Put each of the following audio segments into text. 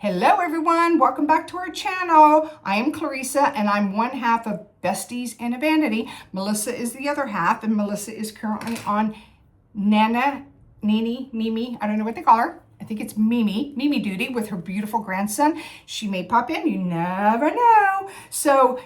Hello everyone, welcome back to our channel. I am Clarissa and I'm one half of Besties in a Vanity. Melissa is the other half and Melissa is currently on Mimi, I don't know what they call her. I think it's Mimi duty with her beautiful grandson. She may pop in, you never know. So,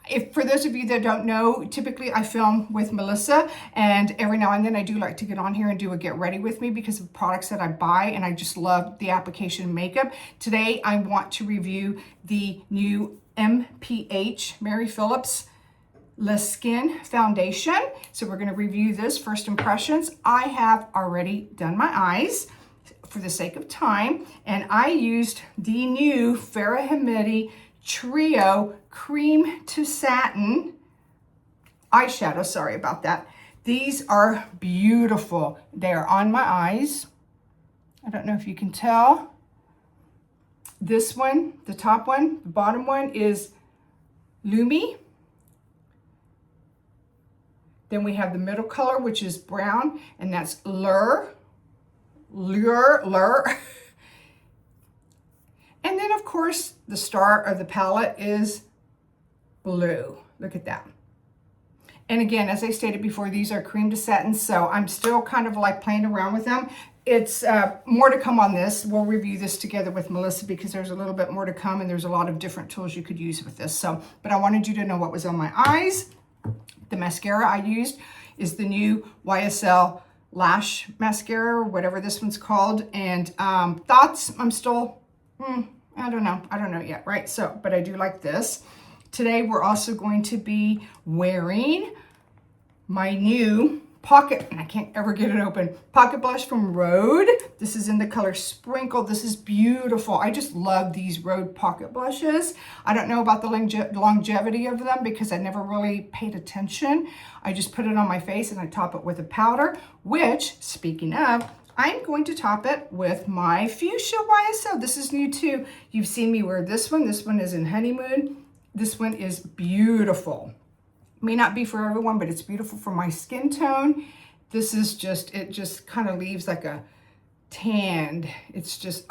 if for those of you that don't know, typically I film with Melissa and every now and then I do like to get on here and do a get ready with me because of products that I buy and I just love the application makeup. Today I want to review the new M.ph Mary Phillips Le Skin Foundation. So we're going to review this first impressions. I have already done my eyes for the sake of time, and I used the new Fara Homidi Trio Cream to Satin eyeshadow. Sorry about that. These are beautiful. They are on my eyes. I don't know if you can tell. This one, the top one, the bottom one is Lumi. Then we have the middle color, which is brown, and that's Lauder. And then, of course, the star of the palette is blue. Look at that. And again, as I stated before, these are cream to satin, so I'm still kind of like playing around with them. It's more to come on this. We'll review this together with Melissa because there's a little bit more to come and there's a lot of different tools you could use with this. But I wanted you to know what was on my eyes. The mascara I used is the new YSL Lash Mascara, or whatever this one's called. And thoughts, I'm still, I don't know yet, right? So, but I do like this. Today, we're also going to be wearing my new pocket, and I can't ever get it open, pocket blush from RHODE. This is in the color Sprinkle. This is beautiful. I just love these RHODE pocket blushes. I don't know about the longevity of them because I never really paid attention. I just put it on my face and I top it with a powder, which, speaking of, I'm going to top it with my fuchsia YSL. This is new too. You've seen me wear this one. This one is in Honeymoon. This one is beautiful. May not be for everyone, but it's beautiful for my skin tone. This is just, it just kind of leaves like a tanned. It's just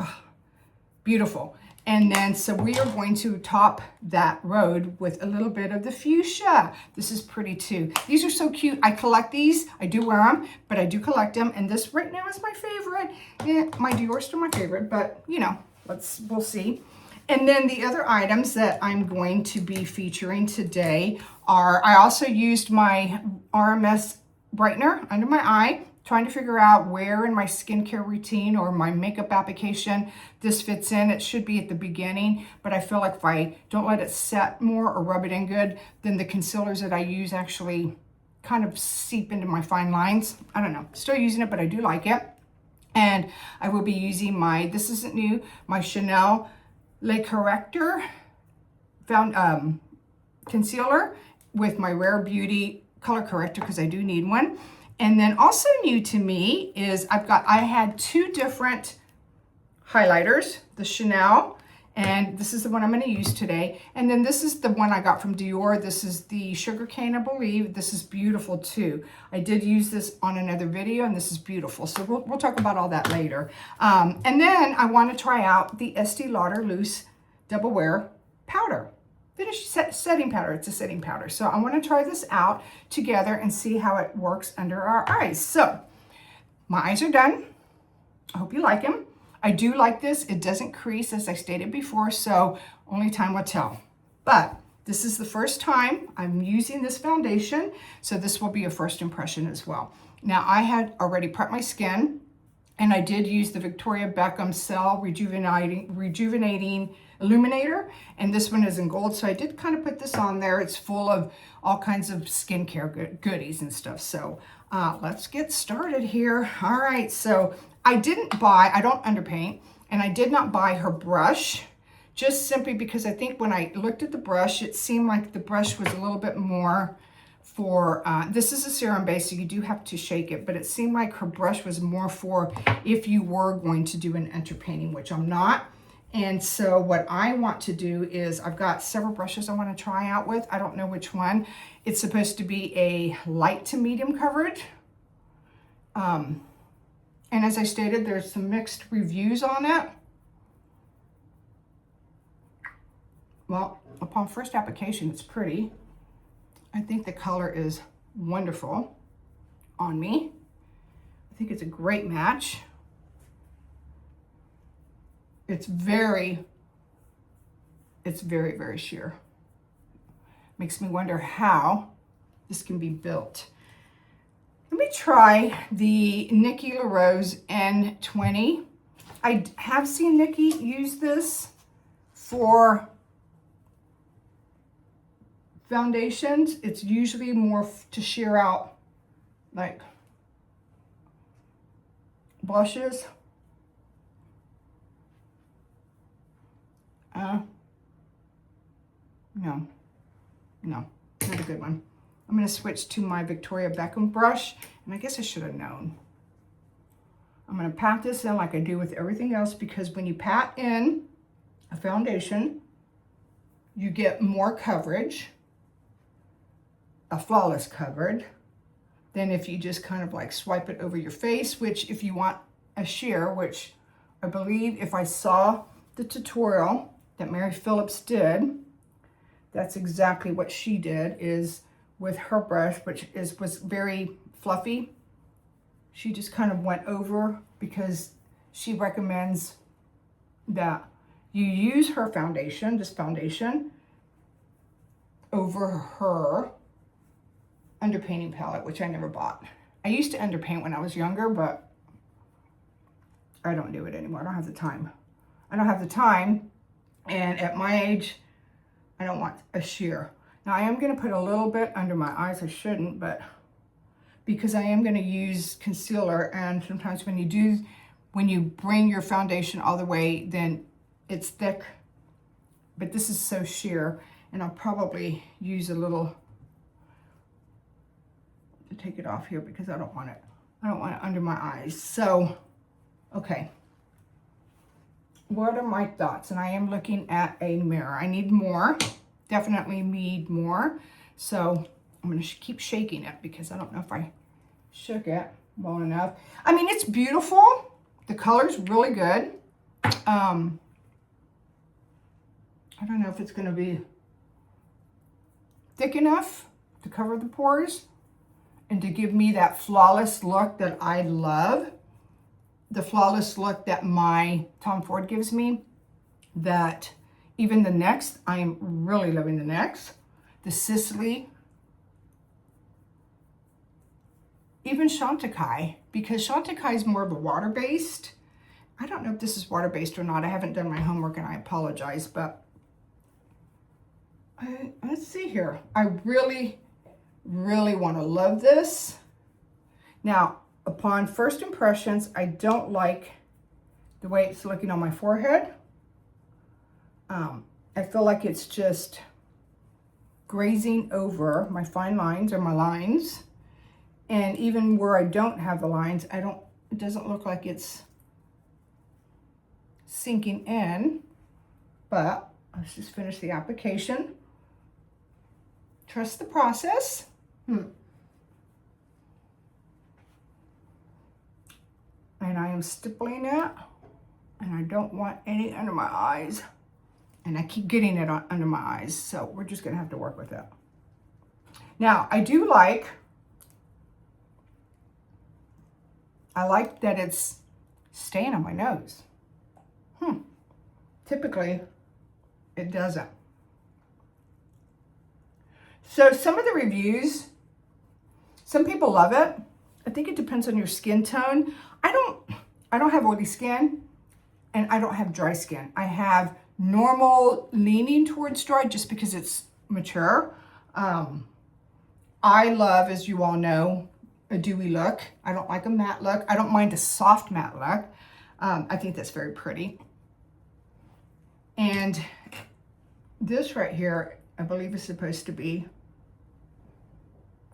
beautiful. And then, so we are going to top that RHODE with a little bit of the fuchsia. This is pretty too. These are so cute. I collect these. I do wear them, but I do collect them. And this right now is my favorite. Yeah, my Dior still my favorite, but we'll see. And then the other items that I'm going to be featuring today are, I also used my RMS brightener under my eye, trying to figure out where in my skincare routine or my makeup application this fits in. It should be at the beginning, but I feel like if I don't let it set more or rub it in good, then the concealers that I use actually kind of seep into my fine lines. I don't know, still using it, but I do like it. And I will be using my, this isn't new, my Chanel Le Corrector concealer with my Rare Beauty color corrector because I do need one. And then also new to me is I had two different highlighters, the Chanel, and this is the one I'm going to use today. And then this is the one I got from Dior. This is the Sugar Cane, I believe. This is beautiful too. I did use this on another video and this is beautiful. So we'll talk about all that later. And then I want to try out the Estée Lauder Loose Double Wear Powder. Finish setting powder. It's a setting powder. So I want to try this out together and see how it works under our eyes. So my eyes are done. I hope you like them. I do like this. It doesn't crease as I stated before, so only time will tell. But this is the first time I'm using this foundation, so this will be a first impression as well. Now I had already prepped my skin and I did use the Victoria Beckham Cell rejuvenating Illuminator, and this one is in gold, so I did kind of put this on there. It's full of all kinds of skincare goodies and stuff. So let's get started here. All right, so I don't underpaint, and I did not buy her brush, just simply because I think when I looked at the brush, it seemed like the brush was a little bit more for, this is a serum base, so you do have to shake it, but it seemed like her brush was more for if you were going to do an underpainting, which I'm not. And so what I want to do is, I've got several brushes I want to try out with. I don't know which one. It's supposed to be a light to medium coverage. And as I stated, there's some mixed reviews on it. Well, upon first application, it's pretty. I think the color is wonderful on me. I think it's a great match. It's very, very sheer. Makes me wonder how this can be built. Let me try the Nikki LaRose N20. I have seen Nikki use this for foundations. It's usually more to sheer out like blushes. No, not a good one. I'm going to switch to my Victoria Beckham brush, and I guess I should have known. I'm going to pat this in like I do with everything else, because when you pat in a foundation, you get more coverage, a flawless coverage, than if you just kind of like swipe it over your face, which if you want a sheer, which I believe if I saw the tutorial that Mary Phillips did, that's exactly what she did, is with her brush, which was very fluffy. She just kind of went over, because she recommends that you use her foundation, this foundation, over her underpainting palette, which I never bought. I used to underpaint when I was younger, but I don't do it anymore. I don't have the time. I don't have the time, and at my age, I don't want a sheer. Now I am going to put a little bit under my eyes. I shouldn't, but because I am going to use concealer, and sometimes when you bring your foundation all the way, then it's thick. But this is so sheer, and I'll probably use a little to take it off here, because I don't want it under my eyes. So, okay. What are my thoughts? And I am looking at a mirror. I need more, definitely need more. So I'm gonna keep shaking it, because I don't know if I shook it well enough. I mean, it's beautiful. The color's really good. I don't know if it's gonna be thick enough to cover the pores and to give me that flawless look that I love. The flawless look that my Tom Ford gives me, that even the next, I am really loving the next. The Sicily, even Chantecaille, because Chantecaille is more of a water-based. I don't know if this is water-based or not. I haven't done my homework, and I apologize, but let's see here. I really, really want to love this. Now, upon first impressions, I don't like the way it's looking on my forehead. I feel like it's just grazing over my fine lines, or my lines. And even where I don't have the lines, it doesn't look like it's sinking in. But let's just finish the application. Trust the process. And I am stippling it, and I don't want any under my eyes, and I keep getting it under my eyes, so we're just gonna have to work with it. Now, I like that it's staying on my nose. Typically, it doesn't. So some of the reviews, some people love it. I think it depends on your skin tone. I don't have oily skin, and I don't have dry skin. I have normal leaning towards dry, just because it's mature. I love, as you all know, a dewy look. I don't like a matte look. I don't mind a soft matte look. I think that's very pretty. And this right here, I believe is supposed to be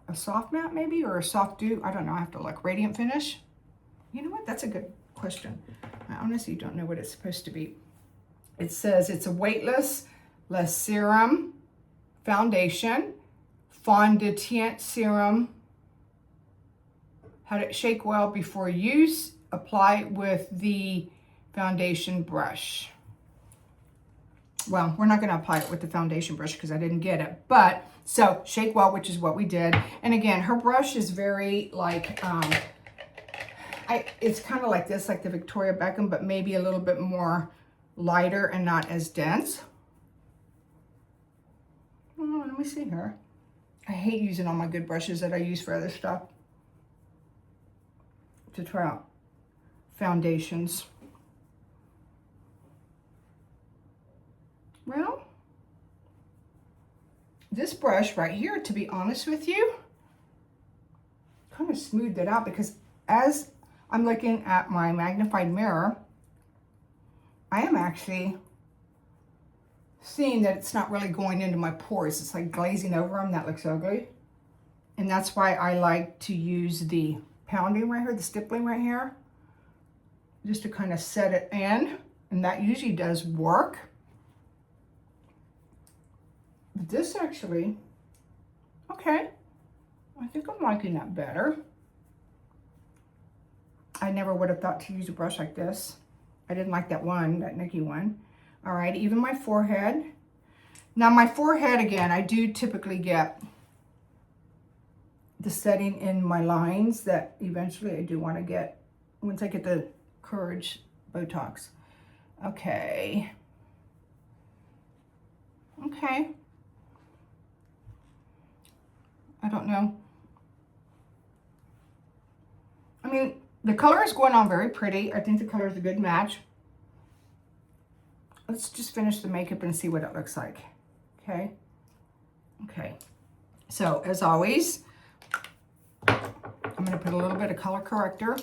a soft matte maybe, or a soft dew. I don't know, I have to look. Radiant finish? You know what, that's a good question. I honestly don't know what it's supposed to be. It says it's a weightless, less serum foundation, fondant serum. How to shake well before use. Apply with the foundation brush. well, we're not going to apply it with the foundation brush because I didn't get it. But, so, shake well, which is what we did. And again, her brush is very, like, it's kind of like this, like the Victoria Beckham, but maybe a little bit more lighter and not as dense. Oh, let me see here. I hate using all my good brushes that I use for other stuff to try out foundations. Well, this brush right here, to be honest with you, kind of smoothed it out because as I'm looking at my magnified mirror, I am actually seeing that it's not really going into my pores. It's like glazing over them. That looks ugly. And that's why I like to use the pounding right here, the stippling right here, just to kind of set it in. And that usually does work. But this actually, okay, I think I'm liking that better. I never would have thought to use a brush like this. I didn't like that one, that Nikki one. All right, even my forehead. Now my forehead, again, I do typically get the setting in my lines that eventually I do want to get once I get the Courage Botox. Okay. Okay. I don't know. I mean, the color is going on very pretty. I think the color is a good match. Let's just finish the makeup and see what it looks like. Okay. Okay. So as always, I'm going to put a little bit of color corrector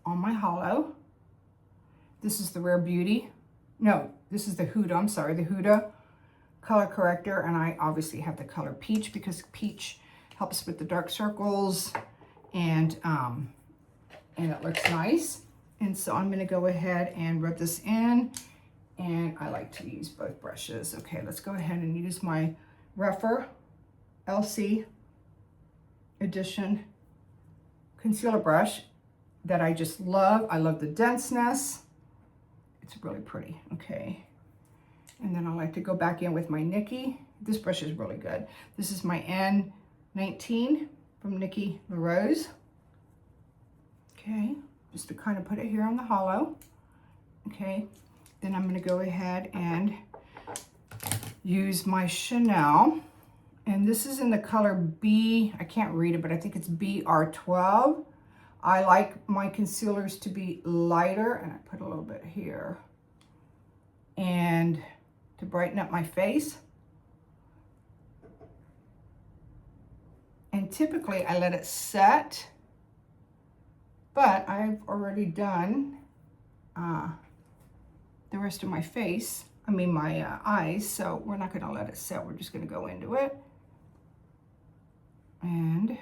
on my hollow. This is the Rare Beauty. No, this is the Huda. I'm sorry, the Huda color corrector. And I obviously have the color Peach because Peach helps with the dark circles and it looks nice. And so I'm going to go ahead and rub this in. And I like to use both brushes. Okay, let's go ahead and use my rougher LC Edition concealer brush that I just love. I love the denseness. It's really pretty. Okay. And then I like to go back in with my Nikki. This brush is really good. This is my N19 from Nikki LaRose. Okay, just to kind of put it here on the hollow. Okay. Then I'm going to go ahead and use my Chanel. And this is in the color B. I can't read it, but I think it's BR12. I like my concealers to be lighter. And I put a little bit here. And to brighten up my face. And typically I let it set. But I've already done the rest of my face, I mean my eyes, so we're not going to let it set. We're just going to go into it and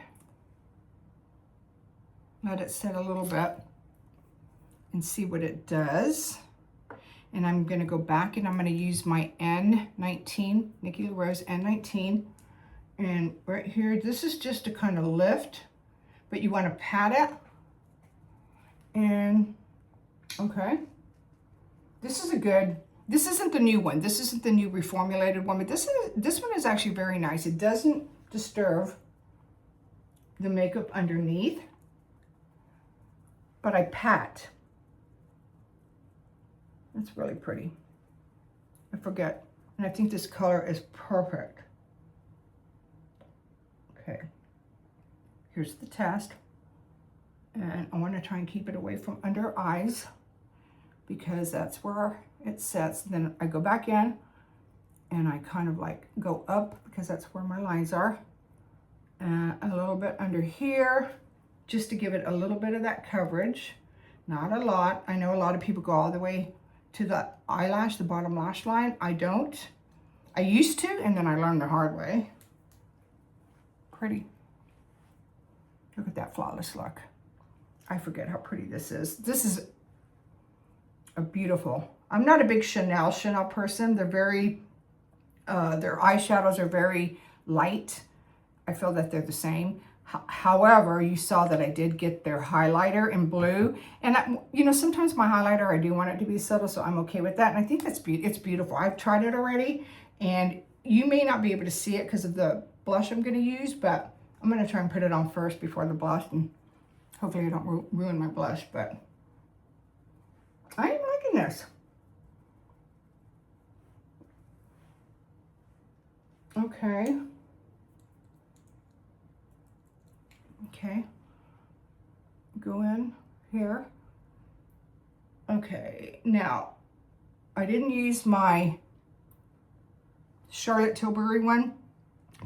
let it set a little bit and see what it does. And I'm going to go back and I'm going to use my N19, Nikki LaRose N19. And right here, this is just to kind of lift, but you want to pat it. And okay. This is a good, this isn't the new one. This isn't the new reformulated one, but this one is actually very nice. It doesn't disturb the makeup underneath, but I pat. It's really pretty. I forget. And I think this color is perfect. Okay. Here's the test. And I want to try and keep it away from under eyes, because that's where it sets. Then I go back in and I kind of like go up because that's where my lines are. And a little bit under here, just to give it a little bit of that coverage. Not a lot. I know a lot of people go all the way to the eyelash, the bottom lash line. I don't. I used to, and then I learned the hard way. Pretty. Look at that flawless look. I forget how pretty this is. This is a beautiful. I'm not a big Chanel person. They're very, their eyeshadows are very light. I feel that they're the same. However, you saw that I did get their highlighter in blue. And, you know, sometimes my highlighter, I do want it to be subtle, so I'm okay with that. And I think it's beautiful. I've tried it already, and you may not be able to see it because of the blush I'm going to use, but I'm going to try and put it on first before the blush, and hopefully I don't ruin my blush, but I am liking this. Okay. Okay. Go in here. Okay. Now, I didn't use my Charlotte Tilbury one,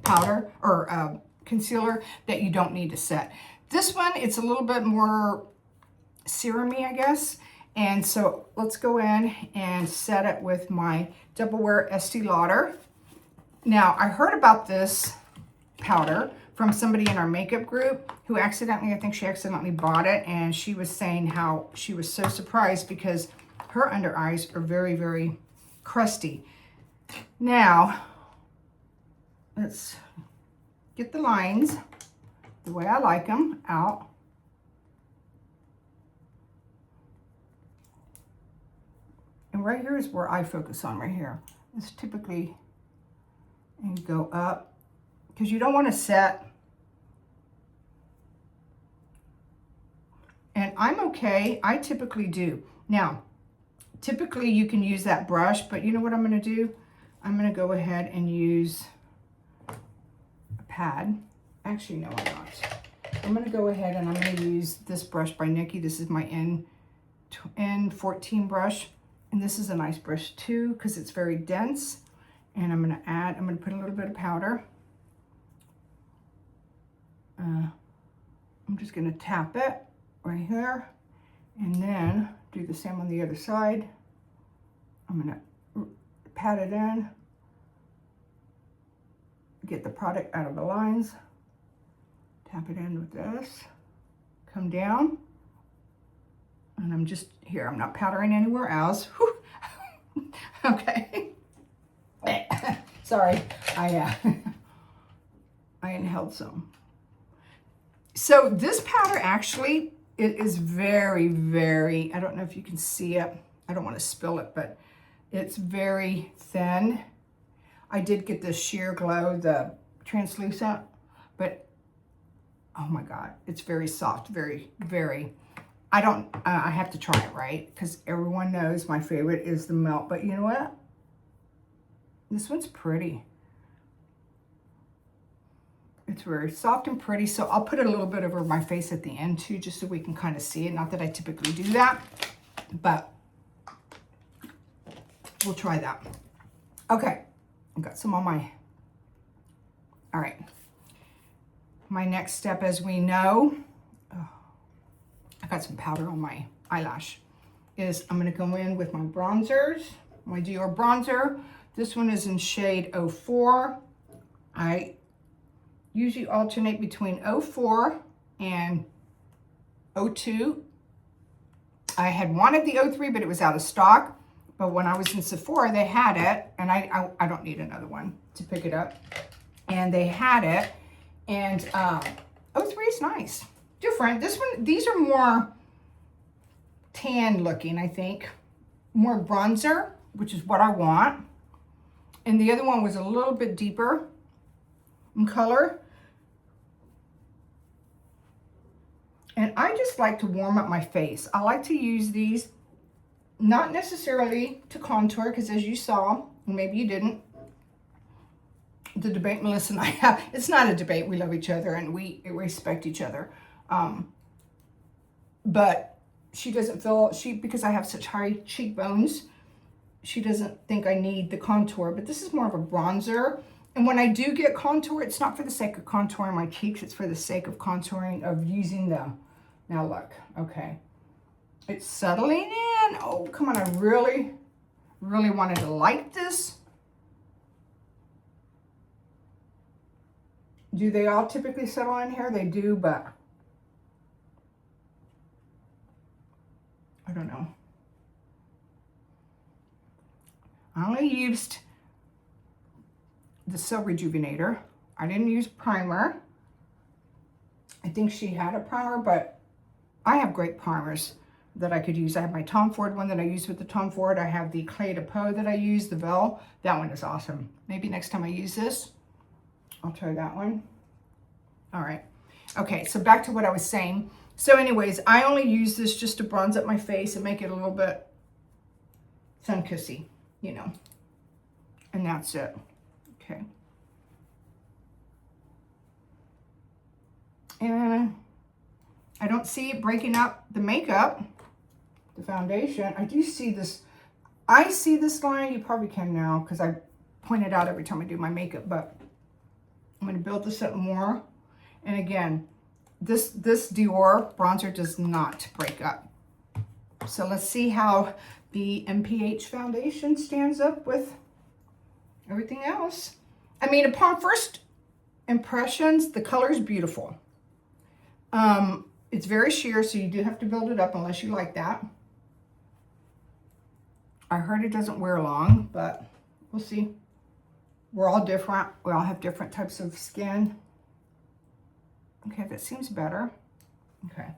powder, or concealer that you don't need to set. This one, it's a little bit more serum-y, I guess. And so let's go in and set it with my Double Wear Estée Lauder. Now, I heard about this powder from somebody in our makeup group who accidentally, I think she accidentally bought it, and she was saying how she was so surprised because her under eyes are very, very crusty. Now, let's get the lines the way I like them out. And right here is where I focus on, right here. It's typically, and go up, because you don't want to set. And I'm okay, I typically do. Now, typically you can use that brush, but you know what I'm going to do? I'm going to go ahead and use a pad. Actually, no, I'm not. I'm going to go ahead and I'm going to use this brush by Nikki. This is my N14 brush. And this is a nice brush too, because it's very dense. And I'm going to put a little bit of powder. I'm just going to tap it right here. And then do the same on the other side. I'm going to pat it in. Get the product out of the lines. Tap it in with this. Come down. And I'm just here. I'm not powdering anywhere else. Okay. Sorry, I inhaled some. So this powder actually, it is very, very, I don't know if you can see it. I don't want to spill it, but it's very thin. I did get the Sheer Glow, the translucent, but oh my God, it's very soft, very, very. I have to try it, right? Because everyone knows my favorite is the Melt, but you know what? This one's pretty. It's very soft and pretty, so I'll put it a little bit over my face at the end too, just so we can kind of see it. Not that I typically do that, but we'll try that. Okay, I've got some on my, all right. My next step, as we know, I got some powder on my eyelash, is I'm gonna go in with my bronzers, my Dior bronzer. This one is in shade 04. I usually alternate between 04 and 02. I had wanted the 03, but it was out of stock. But when I was in Sephora, they had it, and I don't need another one to pick it up. And they had it, and 03 is nice. Different. This one, these are more tan looking, I think. More bronzer, which is what I want. And the other one was a little bit deeper in color. And I just like to warm up my face. I like to use these, not necessarily to contour, because as you saw, maybe you didn't, the debate Melissa and I have, it's not a debate. We love each other and we respect each other. But she doesn't feel, because I have such high cheekbones, she doesn't think I need the contour, but this is more of a bronzer. And when I do get contour, it's not for the sake of contouring my cheeks, it's for the sake of contouring, of using the, now look, okay. It's settling in. Oh, come on, I really, really wanted to like this. Do they all typically settle in here? They do, but I don't know. I only used the Cell Rejuvenator. I didn't use primer. I think she had a primer, but I have great primers that I could use. I have my Tom Ford one that I use with the Tom Ford. I have the Clé de Peau that I use, the Belle. That one is awesome. Maybe next time I use this, I'll try that one. All right. Okay, so back to what I was saying. So anyways, I only use this just to bronze up my face and make it a little bit sun-kissy, you know. And that's it. Okay. And I don't see it breaking up the makeup, the foundation. I do see this. I see this line. You probably can now because I point it out every time I do my makeup, but I'm going to build this up more. And again, this Dior bronzer does not break up. So let's see how the M.ph foundation stands up with everything else. I mean, upon first impressions, the color is beautiful. It's very sheer, so you do have to build it up unless you like that. I heard it doesn't wear long, but we'll see. We're all different. We all have different types of skin. Okay, that seems better. Okay.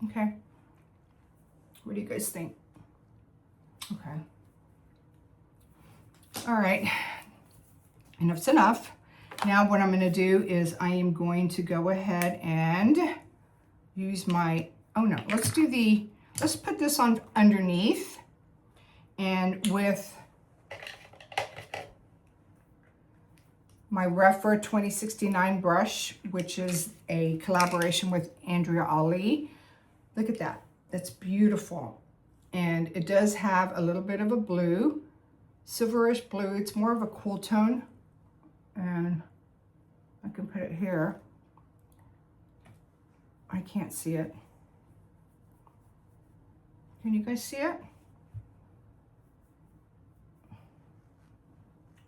Okay. What do you guys think? Okay. All right. Enough's enough. Now what I'm going to do is I am going to go ahead and use my, oh no, let's put this on underneath, and with my Refer 2069 brush, which is a collaboration with Andrea Ali. Look at that. That's beautiful. And it does have a little bit of a blue, silverish blue. It's more of a cool tone. And I can put it here. I can't see it. Can you guys see it?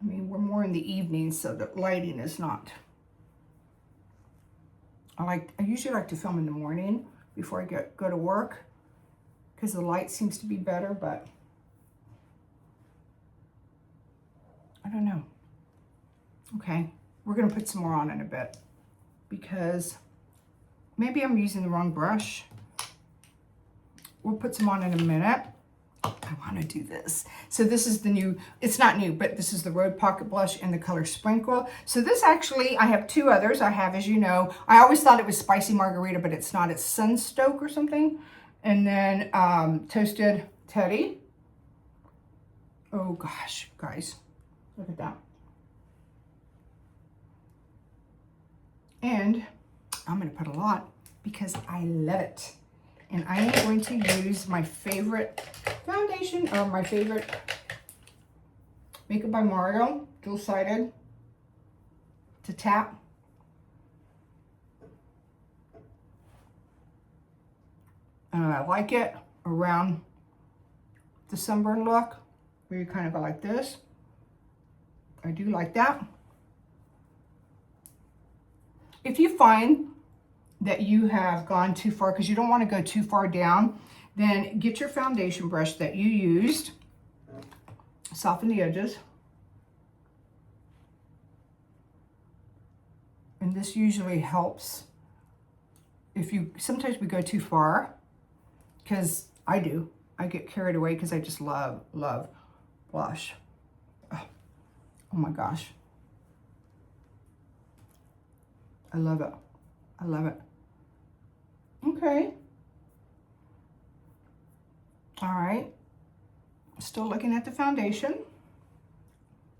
I mean, we're more in the evening, so the lighting is not. I usually like to film in the morning before I go to work because the light seems to be better, but I don't know. Okay, we're gonna put some more on in a bit because maybe I'm using the wrong brush. We'll put some on in a minute. I want to do this. So this is the new, it's not new, but this is the RHODE Pocket Blush in the color Sprinkle. So this actually, I have two others. I have, as you know, I always thought it was Spicy Margarita, but it's not. It's Sunstoke or something. And then Toasted Teddy. Oh gosh, guys, look at that. And I'm going to put a lot because I love it. And I am going to use my favorite foundation, or my favorite Makeup by Mario, dual-sided, to tap. And I like it around the sunburn look, where you kind of go like this. I do like that. If you find that you have gone too far, because you don't want to go too far down, then get your foundation brush that you used, soften the edges, and this usually helps if you, sometimes we go too far, because I get carried away because I just love blush. Oh my gosh, I love it. I love it. Okay. All right. Still looking at the foundation.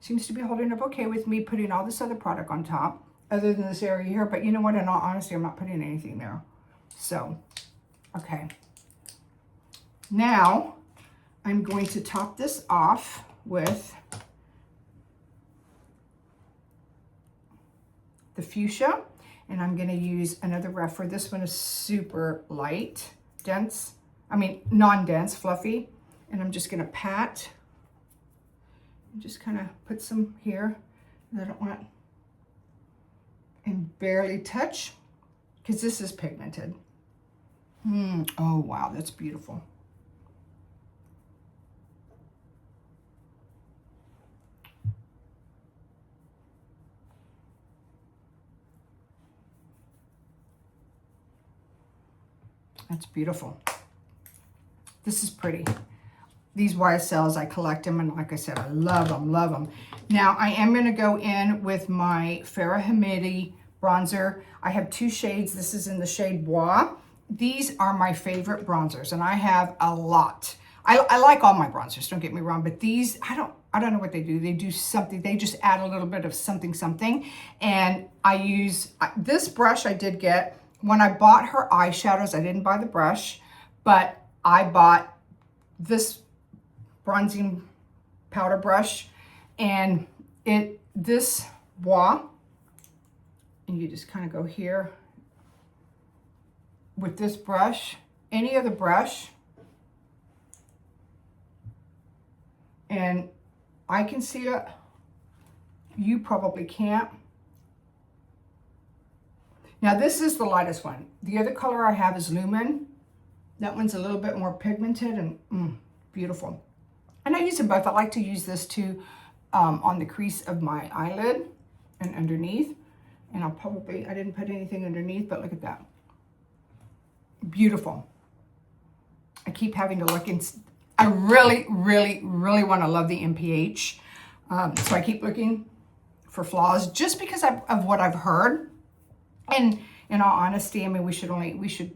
Seems to be holding up okay with me putting all this other product on top, other than this area here. But you know what? In all honesty, I'm not putting anything there. So, okay. Now, I'm going to top this off with the fuchsia. And I'm going to use another Refer. This one is super light, dense. I mean, non-dense, fluffy. And I'm just going to pat. And just kind of put some here that I don't want. And barely touch, because this is pigmented. Oh, wow, that's beautiful. That's beautiful. This is pretty. These YSLs, I collect them, and like I said, I love them, love them. Now, I am going to go in with my Fara Homidi bronzer. I have 2 shades. This is in the shade Bois. These are my favorite bronzers, and I have a lot. I like all my bronzers, don't get me wrong, but these, I don't know what they do. They do something. They just add a little bit of something. And I use, this brush I did get. When I bought her eyeshadows, I didn't buy the brush, but I bought this bronzing powder brush, and this Bois, and you just kind of go here with this brush, any other brush, and I can see it. You probably can't. Now this is the lightest one. The other color I have is Lumen. That one's a little bit more pigmented and beautiful. And I use them both. I like to use this too on the crease of my eyelid and underneath. And I didn't put anything underneath, but look at that. Beautiful. I keep having to look, and I really want to love the M.ph. So I keep looking for flaws just because of what I've heard. And in all honesty, I mean, we should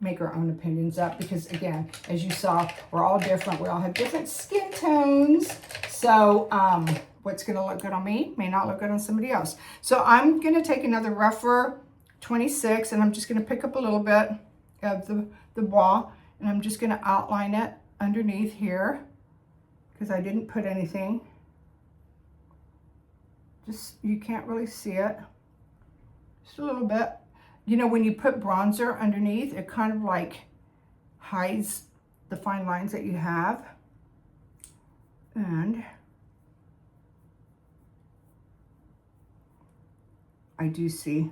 make our own opinions up, because again, as you saw, we're all different. We all have different skin tones. So what's going to look good on me may not look good on somebody else. So I'm going to take another rougher 26, and I'm just going to pick up a little bit of the Bois, and I'm just going to outline it underneath here, because I didn't put anything. Just, you can't really see it. Just a little bit. You know, when you put bronzer underneath, it kind of like hides the fine lines that you have. And I do see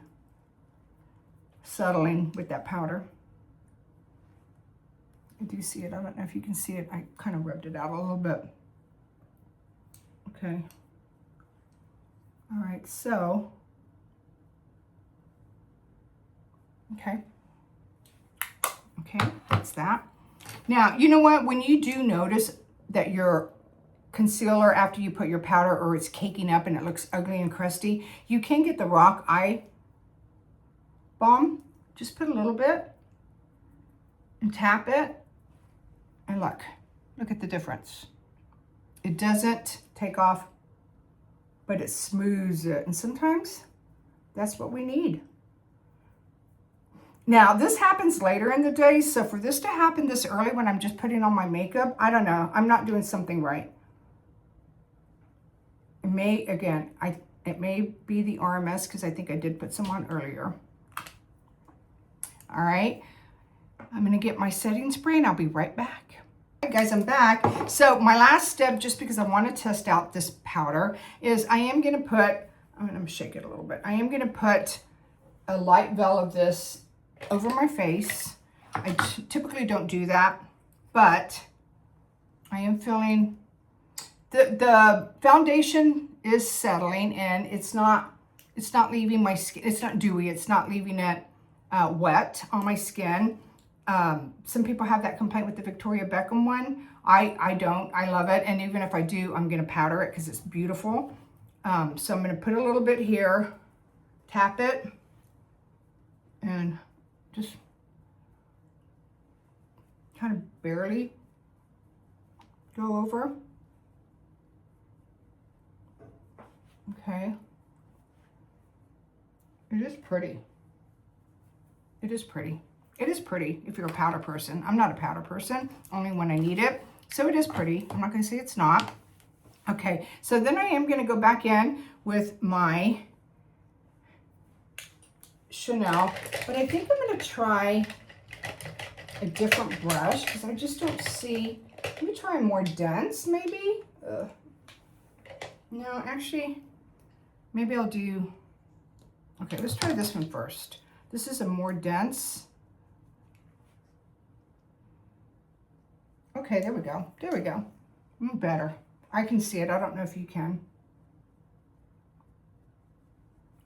settling with that powder. I do see it. I don't know if you can see it. I kind of rubbed it out a little bit. Okay. All right, so okay, that's that. Now, you know what? When you do notice that your concealer, after you put your powder, or it's caking up and it looks ugly and crusty, you can get the Rock Eye Balm. Just put a little bit and tap it, and look at the difference. It doesn't take off, but it smooths it. And sometimes that's what we need. Now, this happens later in the day, so for this to happen this early when I'm just putting on my makeup, I don't know. I'm not doing something right. It may, again, it may be the RMS, because I think I did put some on earlier. All right, I'm going to get my setting spray, and I'll be right back. All right, guys, I'm back. So my last step, just because I want to test out this powder, is I am going to put, I'm going to shake it a little bit. I am going to put a light veil of this over my face. I typically don't do that, but I am feeling the foundation is settling, and it's not leaving my skin. It's not dewy. It's not leaving it wet on my skin. Some people have that complaint with the Victoria Beckham one. I don't. I love it, and even if I do, I'm going to powder it because it's beautiful. So I'm going to put a little bit here, tap it, and just kind of barely go over. Okay. It is pretty. It is pretty. It is pretty if you're a powder person. I'm not a powder person, only when I need it. So it is pretty. I'm not going to say it's not. Okay, so then I am going to go back in with my Chanel, but I think I'm going to try a different brush because I just don't see. Let me try a more dense, maybe. No, actually, maybe I'll do. Okay, let's try this one first. This is a more dense. Okay, there we go. There we go. Better. I can see it. I don't know if you can.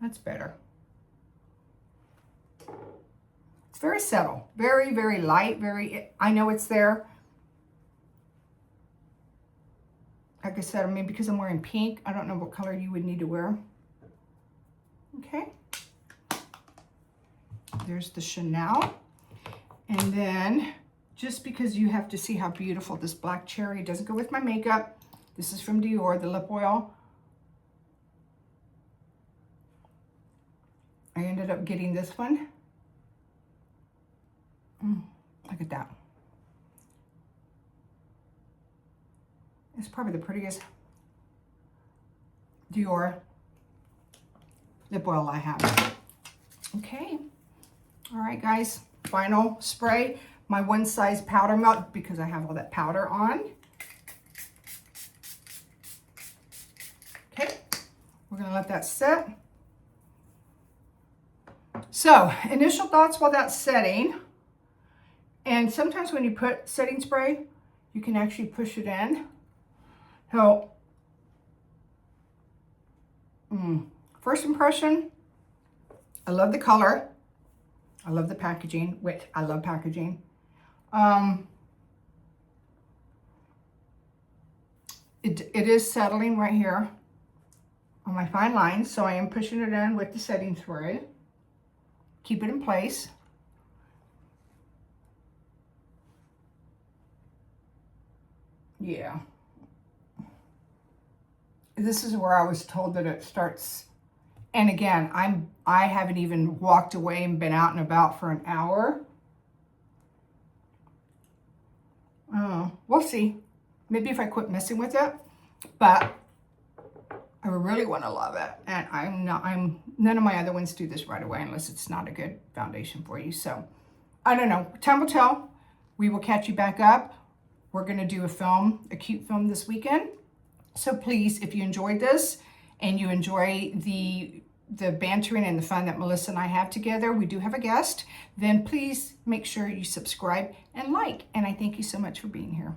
That's better. It's very subtle, very, very light, I know it's there. Like I said, maybe because I'm wearing pink, I don't know what color you would need to wear. Okay. There's the Chanel. And then, just because you have to see how beautiful this black cherry, it doesn't go with my makeup. This is from Dior, the lip oil. I ended up getting this one. Look at that. It's probably the prettiest Dior lip oil I have. Okay. All right, guys. Final spray. My one size powder melt because I have all that powder on. Okay. We're going to let that set. So, initial thoughts while that's setting. And sometimes when you put setting spray, you can actually push it in. So, first impression, I love the color. I love the packaging, which I love packaging. It is settling right here on my fine lines, so I am pushing it in with the setting spray. Keep it in place. Yeah. This is where I was told that it starts, and again, I haven't even walked away and been out and about for an hour. We'll see. Maybe if I quit messing with it, but I really want to love it. And none of my other ones do this right away unless it's not a good foundation for you. So I don't know. Time will tell. We will catch you back up. We're going to do a cute film this weekend. So please, if you enjoyed this and you enjoy the bantering and the fun that Melissa and I have together, we do have a guest, then please make sure you subscribe and like. And I thank you so much for being here.